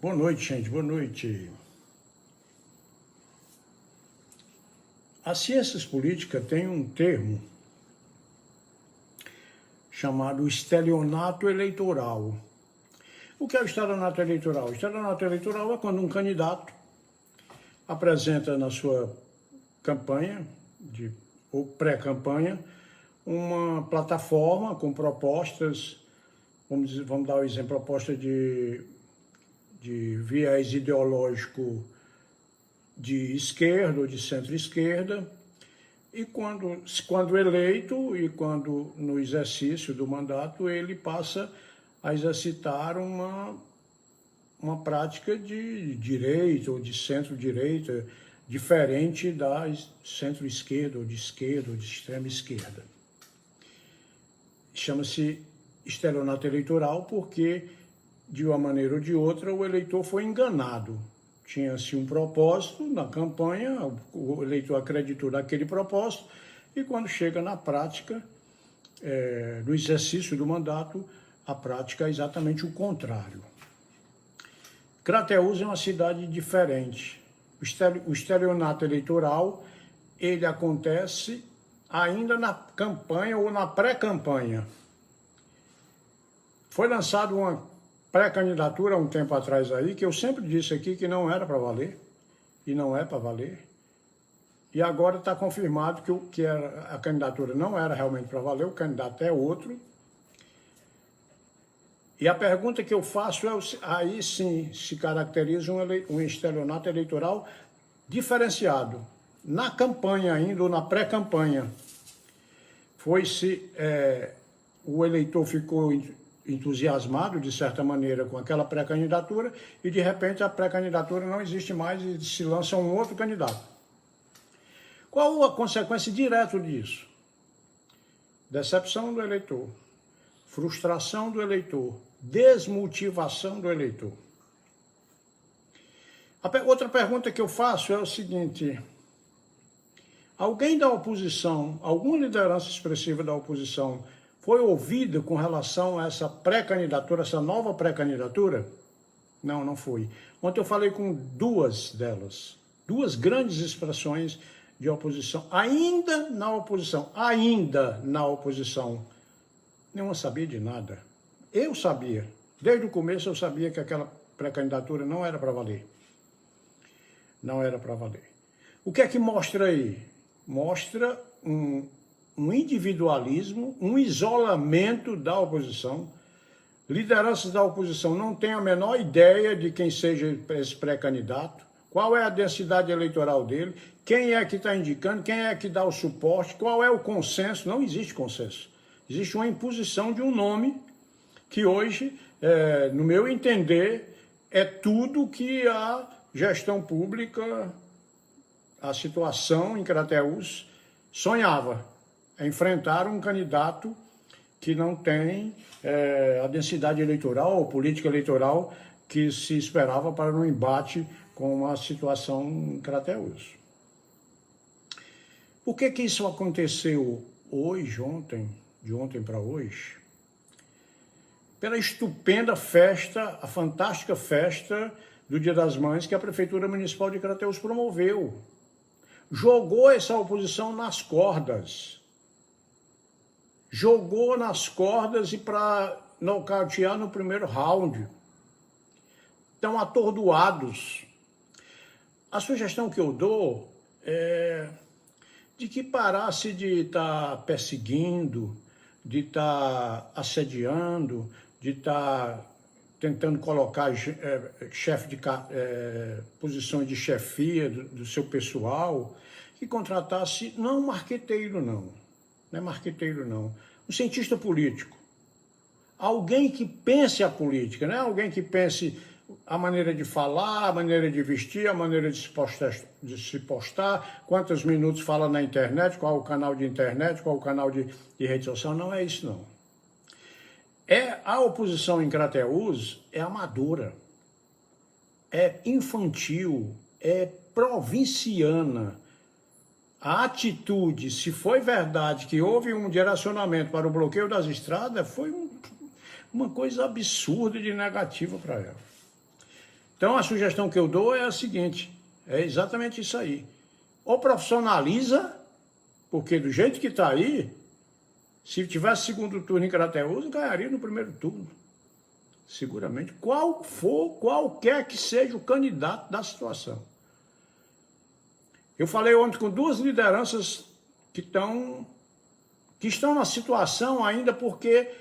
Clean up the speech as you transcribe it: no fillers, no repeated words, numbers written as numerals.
Boa noite, gente, boa noite. As ciências políticas têm um termo chamado estelionato eleitoral. O que é o estelionato eleitoral? O estelionato eleitoral é quando um candidato apresenta na sua campanha, ou pré-campanha, uma plataforma com propostas, vamos dar o exemplo, proposta de viés ideológico de esquerda ou de centro-esquerda, e quando eleito e quando no exercício do mandato ele passa a exercitar uma prática de direita ou de centro-direita, diferente da centro-esquerda ou de extrema-esquerda. Chama-se estelionato eleitoral porque, de uma maneira ou de outra, o eleitor foi enganado. Tinha-se um propósito na campanha, o eleitor acreditou naquele propósito, e quando chega na prática, no exercício do mandato, a prática é exatamente o contrário. Crateús é uma cidade diferente. O estelionato eleitoral, ele acontece ainda na campanha ou na pré-campanha. Foi lançada uma pré-candidatura há um tempo atrás aí, que eu sempre disse aqui que não era para valer, e não é para valer, e agora está confirmado que a candidatura não era realmente para valer, o candidato é outro. E a pergunta que eu faço é, aí sim se caracteriza um estelionato eleitoral diferenciado. Na campanha ainda, ou na pré-campanha, o eleitor ficou entusiasmado, de certa maneira, com aquela pré-candidatura, e de repente a pré-candidatura não existe mais e se lança um outro candidato. Qual a consequência direta disso? Decepção do eleitor, frustração do eleitor, desmotivação do eleitor. Outra pergunta que eu faço é o seguinte: alguém da oposição, alguma liderança expressiva da oposição, foi ouvida com relação a essa pré-candidatura, essa nova pré-candidatura? Não, não foi. Ontem eu falei com duas delas, duas grandes expressões de oposição, ainda na oposição, nenhuma sabia de nada. Eu sabia, desde o começo eu sabia que aquela pré-candidatura não era para valer. Não era para valer. O que é que mostra aí? Mostra um individualismo, um isolamento da oposição. Lideranças da oposição não têm a menor ideia de quem seja esse pré-candidato, qual é a densidade eleitoral dele, quem é que está indicando, quem é que dá o suporte, qual é o consenso. Não existe consenso. Existe uma imposição de um nome que hoje, no meu entender, é tudo que a gestão pública, a situação em Crateús, sonhava. Enfrentar um candidato que não tem a densidade eleitoral ou política eleitoral que se esperava para um embate com a situação em Crateús. Por que isso aconteceu hoje, ontem, de ontem para hoje? Pela estupenda festa, a fantástica festa do Dia das Mães que a Prefeitura Municipal de Crateús promoveu. Jogou essa oposição nas cordas. Jogou nas cordas e para nocautear no primeiro round. Estão atordoados. A sugestão que eu dou é de que parasse de estar perseguindo, de estar assediando, de estar tentando colocar posições de chefia do seu pessoal, que contratasse, não um marqueteiro não é marqueteiro não, um cientista político, alguém que pense a política, não é alguém que pense a maneira de falar, a maneira de vestir, a maneira de se postar, quantos minutos fala na internet, qual o canal de internet, qual o canal de rede social, não é isso não. A oposição em Crateús é amadora, é infantil, é provinciana. A atitude, se foi verdade que houve um direcionamento para o bloqueio das estradas, foi uma coisa absurda de negativa para ela. Então a sugestão que eu dou é a seguinte, é exatamente isso aí. Ou profissionaliza, porque do jeito que está aí, se tivesse segundo turno em Crateús, ganharia no primeiro turno. Seguramente. Qualquer que seja o candidato da situação. Eu falei ontem com duas lideranças que estão na situação ainda porque